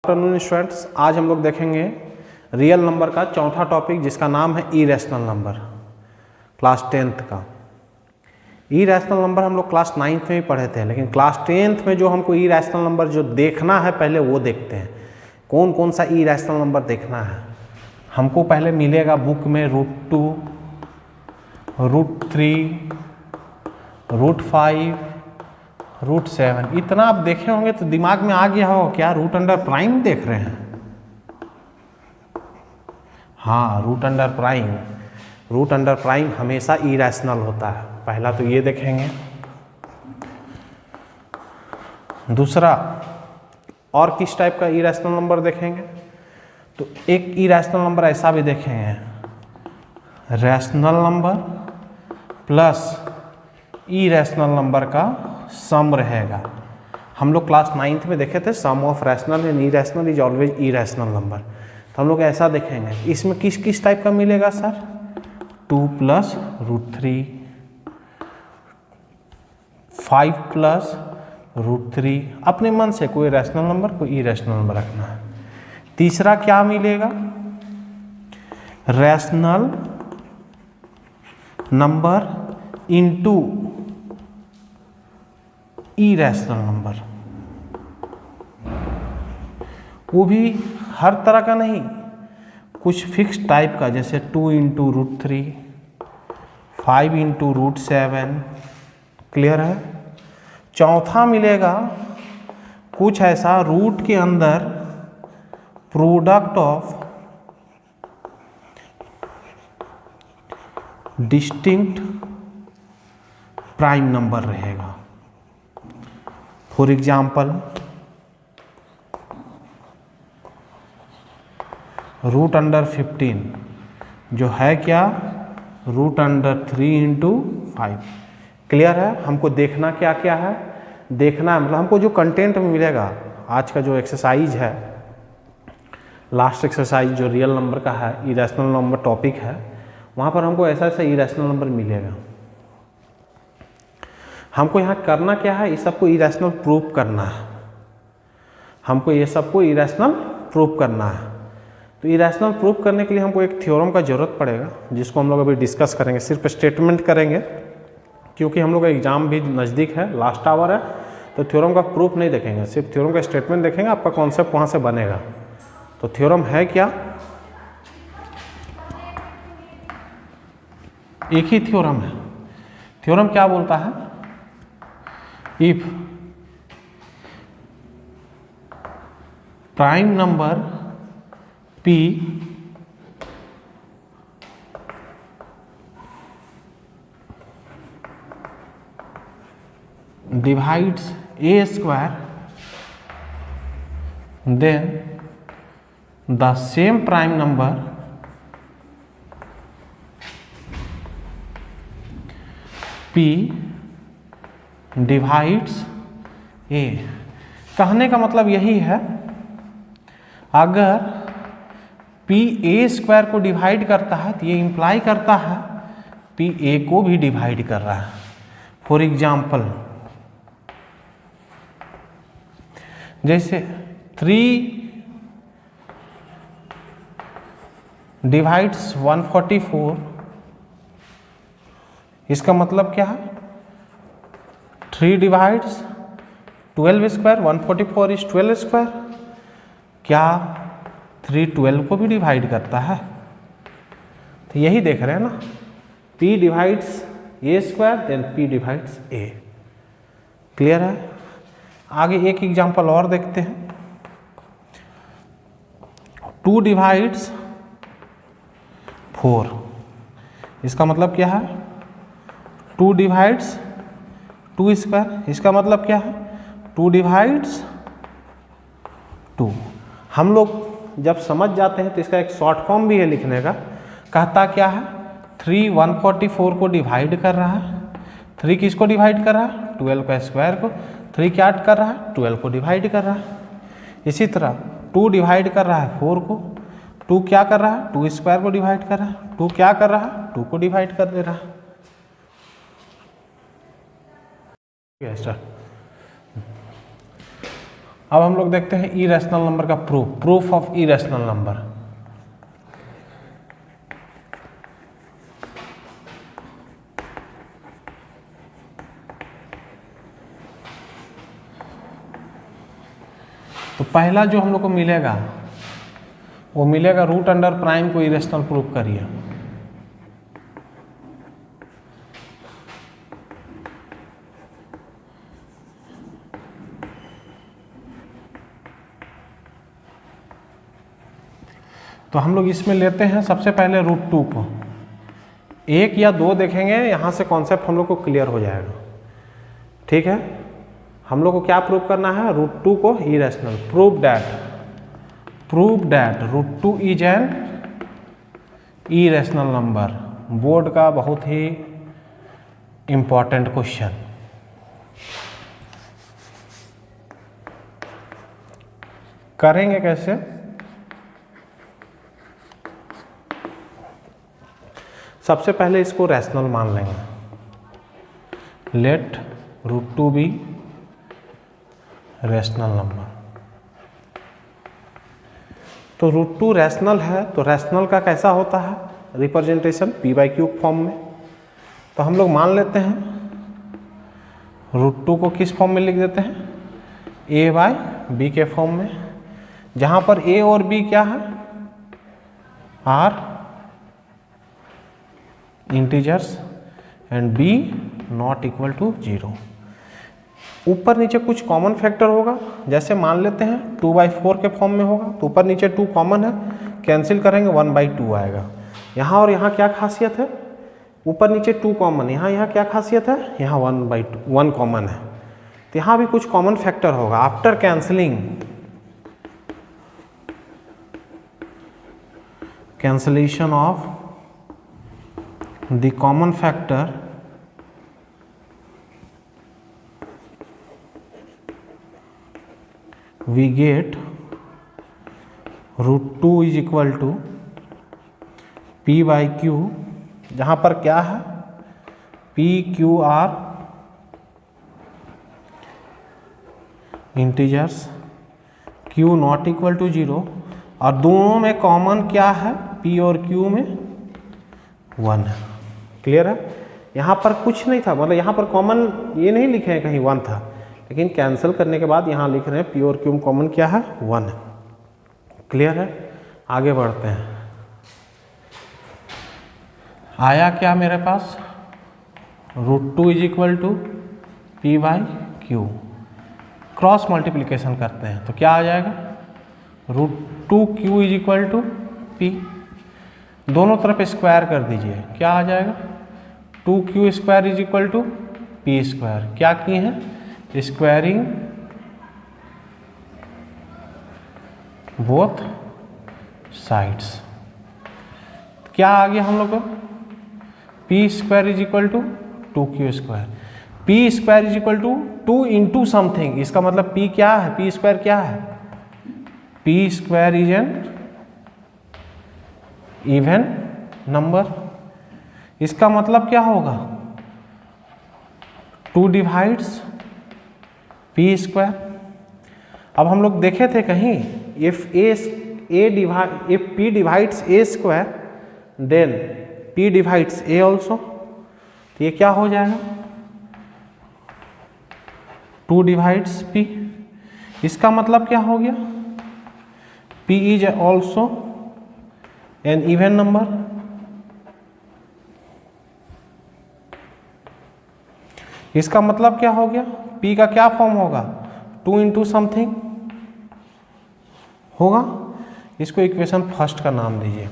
Afternoon students, आज हम लोग देखेंगे रियल नंबर का चौथा टॉपिक जिसका नाम है इरेशनल नंबर। क्लास 10th का इरेशनल नंबर हम लोग क्लास 9th में ही पढ़े थे, लेकिन क्लास 10th में जो हमको इरेशनल नंबर जो देखना है पहले वो देखते हैं। कौन कौन सा इरेशनल नंबर देखना है हमको पहले मिलेगा बुक में √2, √3, √5, √7। इतना आप देखे होंगे तो दिमाग में आ गया हो क्या रूट अंडर प्राइम देख रहे हैं। हाँ, रूट अंडर प्राइम हमेशा इरेशनल होता है। पहला तो ये देखेंगे। दूसरा और किस टाइप का इरेशनल नंबर देखेंगे, तो एक इरेशनल नंबर ऐसा भी देखेंगे, rational number plus irrational number का सम रहेगा। हम लोग क्लास 9th में देखे थे some of rational and irrational is always irrational number. तो हम लोग ऐसा देखेंगे। इसमें किस किस टाइप का मिलेगा सर, 2 + √3, 5 + √3। अपने मन से कोई रैशनल नंबर कोई इरेशनल नंबर रखना है। तीसरा क्या मिलेगा, rational number into irrational number. वो भी हर तरह का नहीं, कुछ फिक्स टाइप का, जैसे 2 × √3, 5 × √7। क्लियर है। चौथा मिलेगा कुछ ऐसा रूट के अंदर product of distinct prime number रहेगा। फॉर एग्जाम्पल √15 जो है क्या, √3 × 5। क्लियर है। हमको देखना क्या क्या है, देखना है मतलब हमको जो कंटेंट में मिलेगा। आज का जो एक्सरसाइज है, लास्ट एक्सरसाइज जो रियल नंबर का है, इरेशनल नंबर टॉपिक है, वहाँ पर हमको ऐसा ऐसा इरेशनल नंबर मिलेगा। हमको यहाँ करना क्या है, इस सबको इरेशनल प्रूफ करना है। हमको ये सबको इरेशनल प्रूफ करना है। तो इरेशनल प्रूफ करने के लिए हमको एक थ्योरम का ज़रूरत पड़ेगा, जिसको हम लोग अभी डिस्कस करेंगे। सिर्फ स्टेटमेंट करेंगे क्योंकि हम लोग का एग्जाम भी नज़दीक है, लास्ट आवर है, तो थ्योरम का प्रूफ नहीं देखेंगे, सिर्फ थ्योरम का स्टेटमेंट देखेंगे। आपका कॉन्सेप्ट वहाँ से बनेगा। तो थ्योरम है क्या, एक ही थ्योरम है। थ्योरम क्या बोलता है, if prime number p divides a², then the same prime number p divides a। कहने का मतलब यही है, अगर p a² को डिवाइड करता है तो ये इंप्लाई करता है p a को भी डिवाइड कर रहा है। फॉर एग्जाम्पल जैसे 3 divides 144, इसका मतलब क्या है, 3 divides 12², 144 is 12²। क्या 3 12 को भी डिवाइड करता है? तो यही देख रहे हैं ना, p divides a² then p divides a। Clear है। आगे एक एग्जांपल और देखते हैं। 2 divides 4, इसका मतलब क्या है, 2 divides 2², इसका मतलब क्या है, 2 divides 2। हम लोग जब समझ जाते हैं तो इसका एक शॉर्ट फॉर्म भी है लिखने का। कहता क्या है, 3 144 को डिवाइड कर रहा है। 3 किसको डिवाइड कर रहा है, 12 का स्क्वायर को। 3 क्या कर रहा है, 12 को डिवाइड कर रहा है। इसी तरह 2 डिवाइड कर रहा है 4 को। 2 क्या कर रहा है, 2² को डिवाइड कर रहा है। 2 क्या कर रहा है, 2 को डिवाइड कर दे रहा है। अब हम लोग देखते हैं इरेशनल नंबर का प्रूफ ऑफ इरेशनल नंबर। तो पहला जो हम लोग को मिलेगा वो मिलेगा रूट अंडर प्राइम को इरेशनल प्रूफ करिए। तो हम लोग इसमें लेते हैं सबसे पहले √2 को, 1 या 2 देखेंगे, यहाँ से कॉन्सेप्ट हम लोग को क्लियर हो जाएगा। ठीक है, हम लोग को क्या प्रूव करना है, √2 को irrational. Prove that √2 is an irrational number. Board का बहुत ही इंपॉर्टेंट क्वेश्चन। करेंगे कैसे, सबसे पहले इसको रैशनल मान लेंगे। Let √2 be rational number. तो √2 रैशनल है, तो रैशनल का कैसा होता है रिप्रेजेंटेशन, p/q फॉर्म में। तो हम लोग मान लेते हैं √2 को किस फॉर्म में लिख देते हैं, a/b के फॉर्म में, जहाँ पर a और b क्या है, are integers and b not equal to 0। ऊपर नीचे कुछ कॉमन फैक्टर होगा, जैसे मान लेते हैं 2/4 के फॉर्म में होगा, तो ऊपर नीचे 2 कॉमन है, कैंसिल करेंगे 1/2 आएगा। यहाँ और यहाँ क्या खासियत है, ऊपर नीचे 2 कॉमन, यहाँ क्या खासियत है, यहाँ 1/1 कॉमन है, तो यहाँ भी कुछ कॉमन फैक्टर होगा। After cancellation of the common factor we get √2 is equal to p/q, जहाँ पर क्या है p/q r integers, q not equal to 0, और दोनों में कॉमन क्या है, p और q में 1 है। क्लियर है, यहाँ पर कुछ नहीं था, मतलब यहाँ पर कॉमन ये नहीं लिखे हैं कहीं 1 था, लेकिन कैंसिल करने के बाद यहाँ लिख रहे हैं p और q कॉमन क्या है, 1 है। क्लियर है, आगे बढ़ते हैं। आया क्या मेरे पास, √2 is equal to p/q, cross multiplication करते हैं तो क्या आ जाएगा, √2q is equal to p, दोनों तरफ स्क्वायर कर दीजिए, क्या आ जाएगा, 2q² is equal to p²। क्या किए हैं, स्क्वायरिंग बोथ साइड्स। क्या आ गया हम लोग को, p² is equal to 2q², p² is equal to 2 into something, इसका मतलब p क्या है, p² क्या है, p² is an even number. इसका मतलब क्या होगा, 2 डिवाइड्स p²। अब हम लोग देखे थे कहीं, if p divides a², then p divides a also, तो ये क्या हो जाएगा, 2 डिवाइड्स p। इसका मतलब क्या हो गया, p is also an even number. इसका मतलब क्या हो गया, p का क्या फॉर्म होगा, 2 इंटू समथिंग होगा। इसको इक्वेशन फर्स्ट का नाम दीजिए।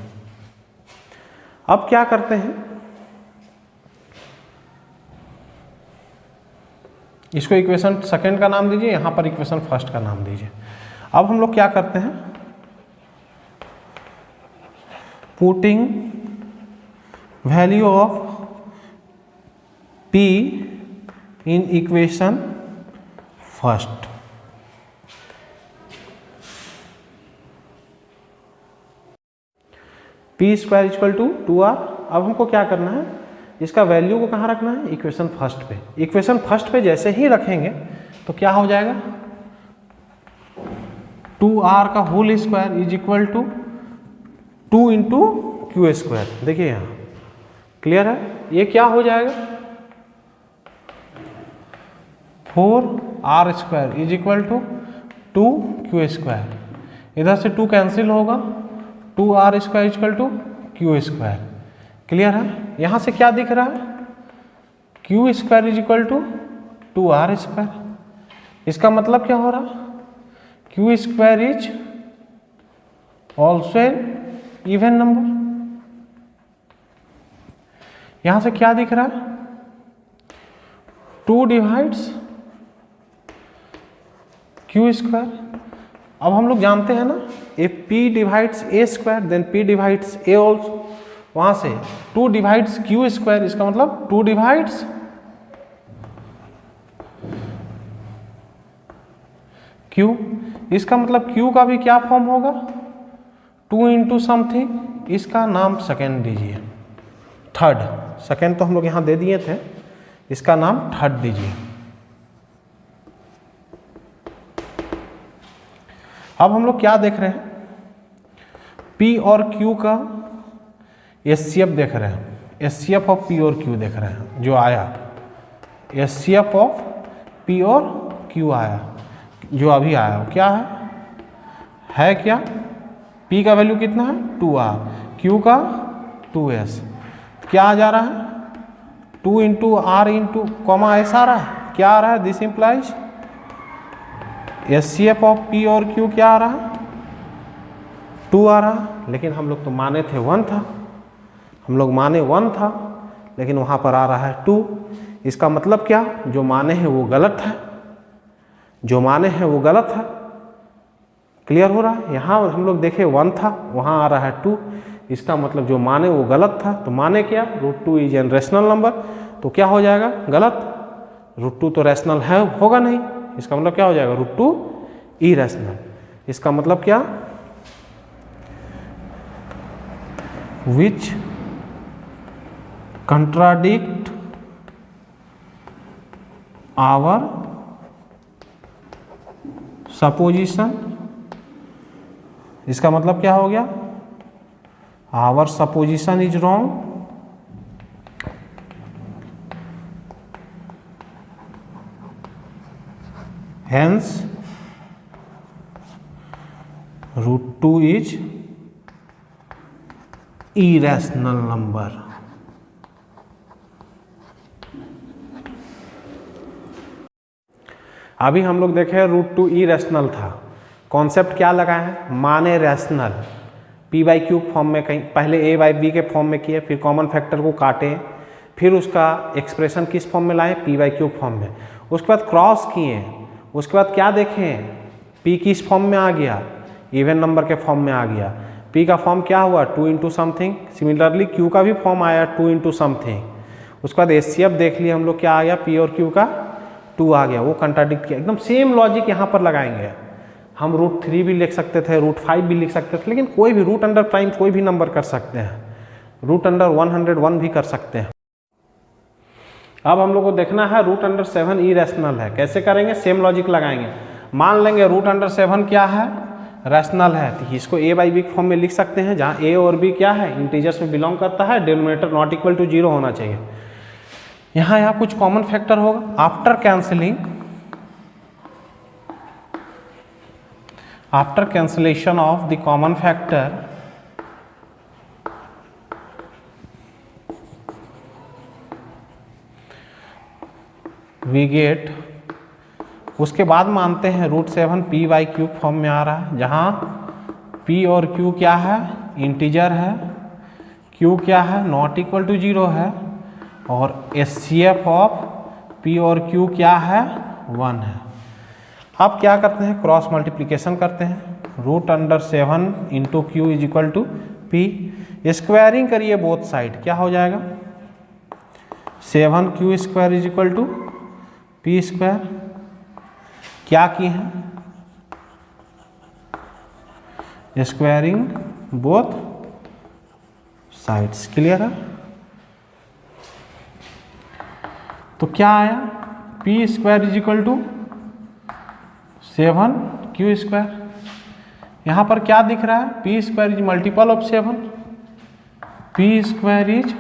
अब क्या करते हैं, इसको इक्वेशन सेकंड का नाम दीजिए, यहाँ पर इक्वेशन फर्स्ट का नाम दीजिए। अब हम लोग क्या करते हैं, putting value of p in equation first. p² equal to 2r। अब हमको क्या करना है, इसका वैल्यू को कहाँ रखना है, इक्वेशन फर्स्ट पे। इक्वेशन फर्स्ट पे जैसे ही रखेंगे तो क्या हो जाएगा, 2r का whole square is equal to 2 into q square. देखिए यहाँ क्लियर है, ये क्या हो जाएगा 4r square is equal to 2q square. इधर से 2 कैंसिल होगा, 2r square is equal to q square. Clear है, यहाँ से क्या दिख रहा है q square is equal to 2r square. इसका मतलब क्या हो रहा, q square is also an even number. यहां से क्या दिख रहा है 2 डिवाइड्स q स्क्वायर। अब हम लोग जानते हैं ना if p divides a square then p divides a also. वहां से 2 डिवाइड्स q स्क्वायर, इसका मतलब 2 डिवाइड्स q। इसका मतलब q का भी क्या फॉर्म होगा 2 इंटू समथिंग, इसका नाम सेकेंड दीजिए, थर्ड। सेकेंड तो हम लोग यहां दे दिए थे, इसका नाम थर्ड दीजिए। अब हम लोग क्या देख रहे हैं p और q का HCF देख रहे हैं, HCF ऑफ p और q देख रहे हैं। जो आया HCF ऑफ p और q आया, जो अभी आया वो क्या है क्या p का वैल्यू कितना है 2r, q का 2s। क्या आ जा रहा है 2 इंटू आर इंटू कॉमा ऐसा आ रहा है, क्या आ रहा है this implies HCF of p और q क्या आ रहा है 2 आ रहा है। लेकिन हम लोग तो माने थे 1 था, हम लोग माने 1 था, लेकिन वहाँ पर आ रहा है 2। इसका मतलब क्या, जो माने हैं वो गलत है, जो माने हैं वो गलत है। क्लियर हो रहा है, यहाँ हम लोग देखे 1 था, वहाँ आ रहा है 2। इसका मतलब जो माने वो गलत था, तो माने क्या √2 इज एन रैशनल नंबर, तो क्या हो जाएगा गलत, √2 तो रैशनल है होगा नहीं। इसका मतलब क्या हो जाएगा √2 इरैशनल। इसका मतलब क्या विच कंट्राडिक्ट आवर सपोजिशन। इसका मतलब क्या हो गया our supposition is wrong, hence √2 is irrational number। अभी हम लोग देखे √2 इरेशनल था, कॉन्सेप्ट क्या लगा है माने rational, p by Q form में, कहीं पहले a बाई बी के फॉर्म में किए, फिर कॉमन फैक्टर को काटे, फिर उसका एक्सप्रेशन किस फॉर्म में लाए p बाई क्यू फॉर्म में, उसके बाद क्रॉस किए, उसके बाद क्या देखें p किस फॉर्म में आ गया इवन नंबर के फॉर्म में आ गया, p का फॉर्म क्या हुआ 2 इंटू समथिंग, सिमिलरली q का भी फॉर्म आया 2 इंटू समथिंग। उसके बाद HCF देख लिए हम लोग क्या आ गया p और q का 2 आ गया, वो कंट्राडिक्ट किया। एकदम सेम लॉजिक यहाँ पर लगाएंगे, हम √3 भी लिख सकते थे, √5 भी लिख सकते थे, लेकिन कोई भी रूट अंडर प्राइम कोई भी नंबर कर सकते हैं, रूट अंडर 101 भी कर सकते हैं। अब हम लोग को देखना है रूट अंडर 7 इरेशनल है, कैसे करेंगे सेम लॉजिक लगाएंगे। मान लेंगे रूट अंडर 7 क्या है रैशनल है, तो इसको a बाई बी फॉर्म में लिख सकते हैं, जहाँ a और b क्या है इंटीजर्स में बिलोंग करता है, डिनोमिनेटर नॉट इक्वल टू 0 होना चाहिए। यहाँ कुछ कॉमन फैक्टर होगा, after cancellation of the common factor we get, उसके बाद मानते हैं √7 p बाई क्यू फॉर्म में आ रहा है, जहाँ p और q क्या है इंटीजर है, q क्या है नॉट इक्वल टू 0 है, और HCF ऑफ p और q क्या है 1 है। अब क्या करते हैं क्रॉस मल्टीप्लिकेशन करते हैं, √7 into q is equal to p, squaring करिए बोथ साइड, क्या हो जाएगा 7q square is equal to p square. क्या किए हैं स्क्वायरिंग बोथ साइड्स। क्लियर है, तो क्या आया p square is equal to 7q square. यहाँ पर क्या दिख रहा है, p square is multiple of 7, p square is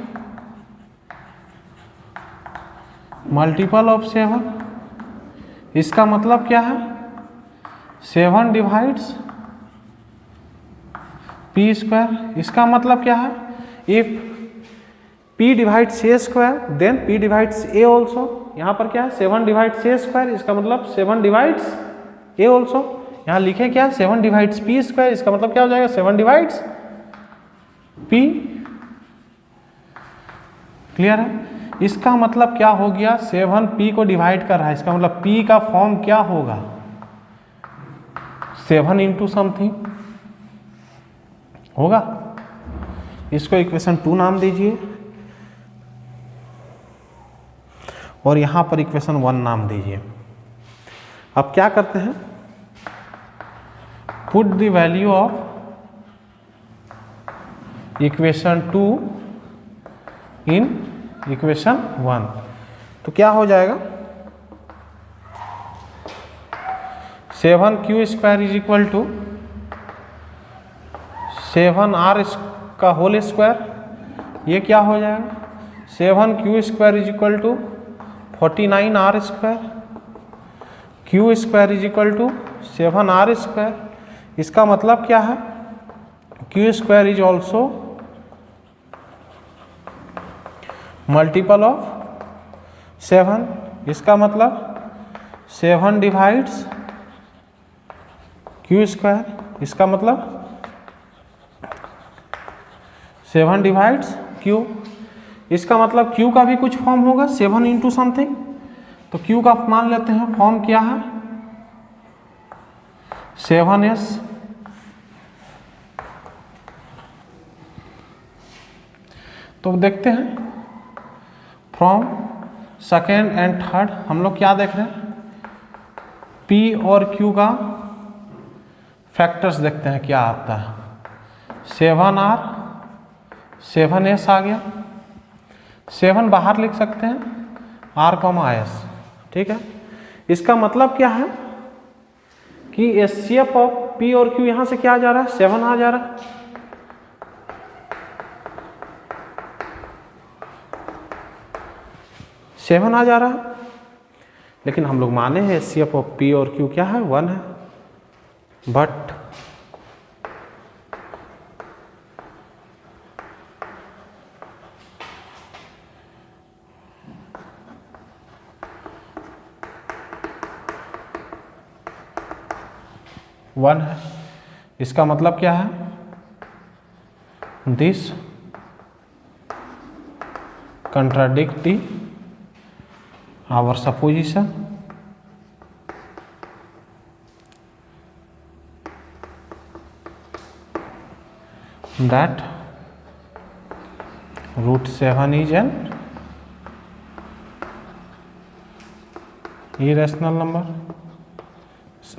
multiple of 7। इसका मतलब क्या है, 7 डिवाइड्स पी स्क्वायर। इसका मतलब क्या है, if P divides a square then P divides a also. यहाँ पर क्या है, 7 डिवाइड्स ए स्क्वायर, इसका मतलब 7 डिवाइड्स ए ऑल्सो। यहाँ लिखे क्या, 7 डिवाइड्स पी स्क्वायर, इसका मतलब क्या हो जाएगा, 7 डिवाइड्स पी। क्लियर है। इसका मतलब क्या हो गया, 7 पी को डिवाइड कर रहा है, इसका मतलब पी का फॉर्म क्या होगा, 7 इंटू समथिंग होगा। इसको इक्वेशन 2 नाम दीजिए और यहाँ पर इक्वेशन 1 नाम दीजिए। अब क्या करते हैं, put the value of equation 2 in equation 1। तो क्या हो जाएगा, 7q square is equal to 7r का होल स्क्वायर, ये क्या हो जाएगा, 7q square is equal to 49r square, q square is equal to 7r square. इसका मतलब क्या है, q square is also multiple of 7। इसका मतलब 7 डिवाइड्स q स्क्वायर, इसका मतलब 7 डिवाइड्स q। इसका मतलब q का भी कुछ फॉर्म होगा, 7 इंटू समथिंग। तो q का मान लेते हैं, फॉर्म क्या है, 7s तो देखते हैं फ्रॉम सेकेंड एंड थर्ड हम लोग क्या देख रहे हैं, p और q का फैक्टर्स देखते हैं क्या आता है। 7r 7s आ गया, 7 बाहर लिख सकते हैं, r, s, ठीक है। इसका मतलब क्या है कि एचसीएफ ऑफ p और q यहाँ से क्या आ जा रहा है, 7 आ जा रहा है। सेवन आ जा रहा है, लेकिन हम लोग माने हैं एचसीएफ ऑफ p और q क्या है, 1 है। बट वन है। इसका मतलब क्या है, this contradict our supposition that root 7 is an irrational number.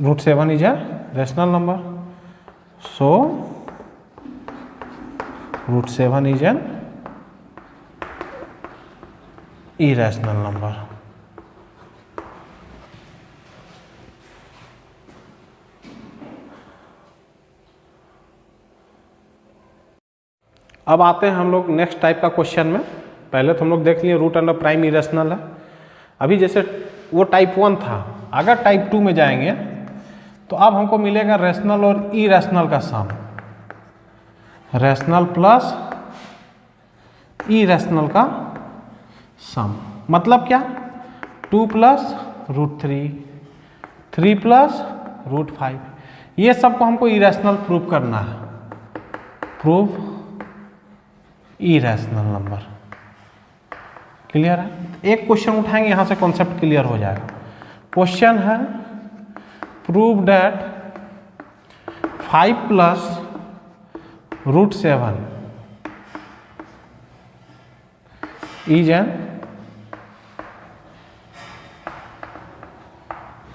Root 7 is a rational number, so root 7 is an irrational number. अब आते हैं हम लोग नेक्स्ट टाइप का क्वेश्चन में। पहले तो हम लोग देख लिए रूट अंडर प्राइम इरेशनल है। अभी जैसे वो टाइप 1 था, अगर टाइप 2 में जाएंगे तो अब हमको मिलेगा रैशनल और इरेशनल का सम, रैशनल प्लस इरेशनल का सम। मतलब क्या, 2 प्लस रूट 3, 3 प्लस रूट 5, ये सबको हमको इरेशनल प्रूव करना है। Prove irrational number. क्लियर है। एक क्वेश्चन उठाएंगे, यहां से कॉन्सेप्ट क्लियर हो जाएगा। क्वेश्चन है prove that 5 plus root 7 is an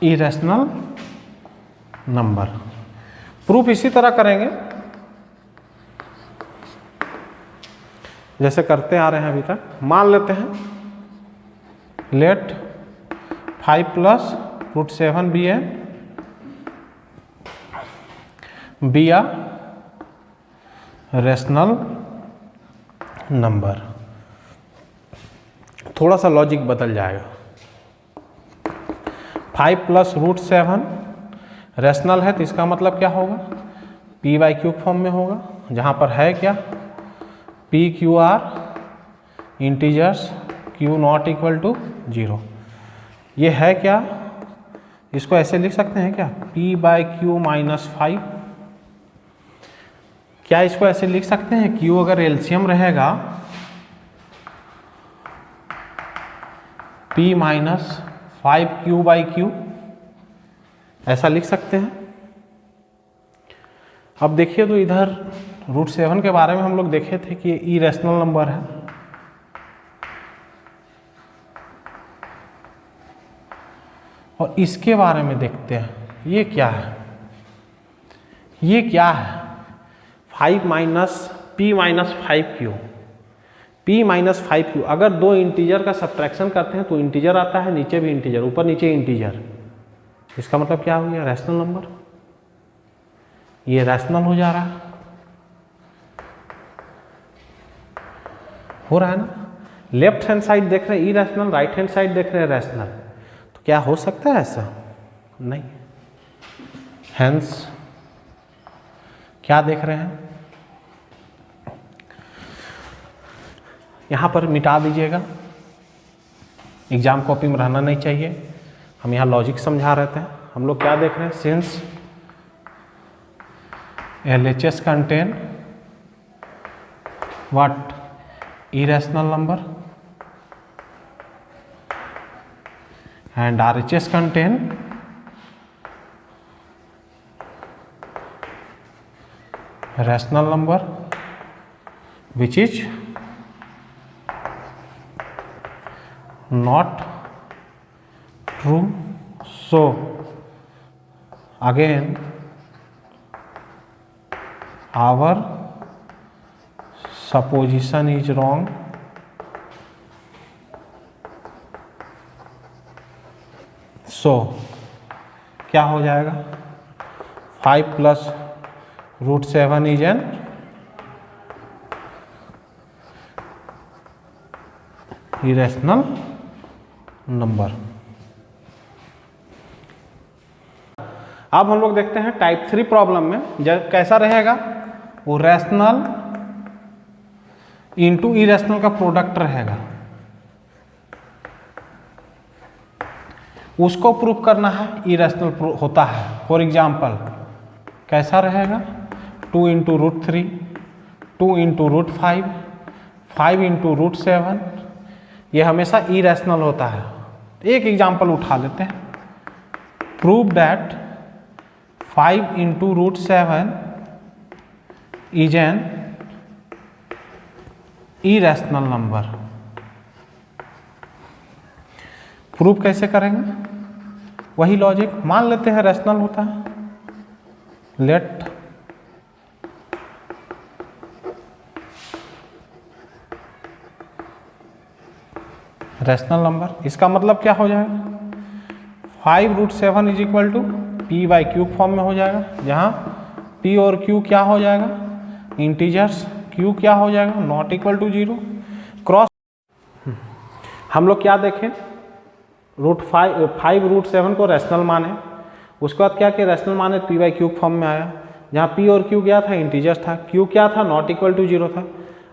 irrational number. Proof इसी तरह करेंगे जैसे करते आ रहे हैं अभी तक। मान लेते हैं let 5 plus root 7 be an be a rational number. थोड़ा सा लॉजिक बदल जाएगा। 5 + √7 रैशनल है तो इसका मतलब क्या होगा, p/q फॉर्म में होगा, जहाँ पर है क्या p/q integers q not equal to 0। ये है क्या, इसको ऐसे लिख सकते हैं क्या p/q - 5। क्या इसको ऐसे लिख सकते हैं, q अगर एलसीएम रहेगा p - 5q/q, ऐसा लिख सकते हैं। अब देखिए तो इधर √7 के बारे में हम लोग देखे थे कि ये इरेशनल नंबर है, और इसके बारे में देखते हैं ये क्या है। ये क्या है 5 - p - 5q, p - 5q। अगर दो इंटीजर का सब्ट्रैक्शन करते हैं तो इंटीजर आता है, नीचे भी इंटीजर, ऊपर नीचे इंटीजर। इसका मतलब क्या हो गया, रैशनल नंबर। ये रैशनल हो जा रहा है, हो रहा है ना। लेफ्ट हैंड साइड देख रहे हैं इरेशनल, राइट हैंड साइड देख रहे हैं रैशनल, तो क्या हो सकता है ऐसा, नहीं। हेंस क्या देख रहे हैं, यहाँ पर मिटा दीजिएगा, एग्जाम कॉपी में रहना नहीं चाहिए। हम यहाँ लॉजिक समझा रहे थे। हम लोग क्या देख रहे हैं, since LHS contain what, irrational number, and RHS contain rational number which is not true. So again our supposition is wrong. So क्या हो जाएगा, 5 + √7 is an irrational number। अब हम लोग देखते हैं टाइप 3 प्रॉब्लम में जब कैसा रहेगा, वो रैशनल इंटू इरेशनल का प्रोडक्ट रहेगा, उसको प्रूफ करना है इरेशनल होता है। फॉर एग्जाम्पल कैसा रहेगा, 2 × √3, 2 × √5, 5 × √7, ये हमेशा इरेशनल होता है। एक एग्जाम्पल उठा लेते हैं, prove that 5 × √7 is an irrational number। Proof कैसे करेंगे, वही लॉजिक, मान लेते हैं रैशनल होता है। लेट रैशनल नंबर, इसका मतलब क्या हो जाएगा, 5 √7 is equal to p/q form में हो जाएगा, जहाँ p और q क्या हो जाएगा, इंटीजर्स, q क्या हो जाएगा, नॉट इक्वल टू 0। क्रॉस हम लोग क्या देखें, √5 √7 को रैशनल माने, उसके बाद क्या किया, रैशनल माने p/q फॉर्म में आया, जहाँ p और q क्या था, इंटीजर्स था, q क्या था, नॉट इक्वल टू 0 था।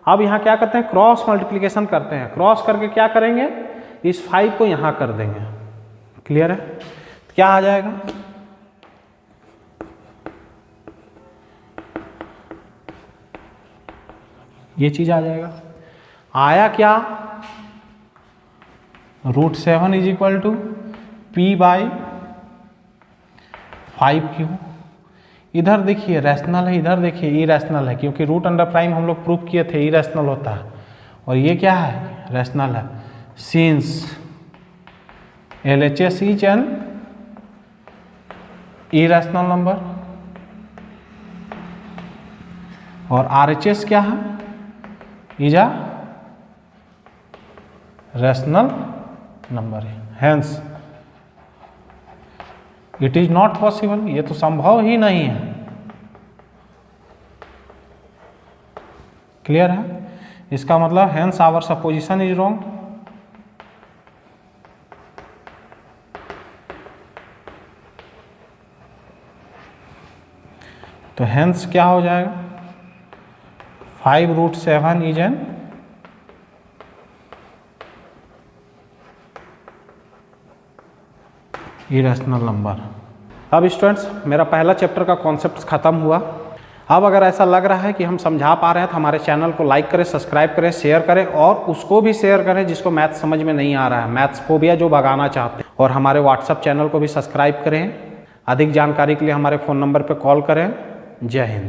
अब यहाँ क्या करते हैं, क्रॉस मल्टीप्लिकेशन करते हैं, क्रॉस करके क्या करेंगे, इस 5 को यहाँ कर देंगे। क्लियर है, तो क्या आ जाएगा, ये चीज आ जाएगा। आया क्या, √7 इज इक्वल टू p/5q। इधर देखिए रैशनल है, इधर देखिए इरेशनल है, क्योंकि रूट अंडर प्राइम हम लोग प्रूफ किए थे इरेशनल होता है, और ये क्या है, रैशनल है। Since LHS is an irrational number और RHS क्या है, इज अ रैशनल नंबर है। Hence it is not possible, ये तो संभव ही नहीं है क्लियर है? इसका मतलब hence our supposition is wrong. तो हेंस क्या हो जाएगा? 5√7 इज एन इरेशनल नंबर। अब स्टूडेंट्स मेरा पहला चैप्टर का कॉन्सेप्ट खत्म हुआ। अब अगर ऐसा लग रहा है कि हम समझा पा रहे हैं तो हमारे चैनल को लाइक करें, सब्सक्राइब करें, शेयर करें और उसको भी शेयर करें जिसको मैथ्स समझ में नहीं आ रहा है, मैथ्स फोबिया जो भगाना चाहते हैं। और हमारे व्हाट्सएप चैनल को भी सब्सक्राइब करें। अधिक जानकारी के लिए हमारे फ़ोन नंबर पर कॉल करें। जय हिंद।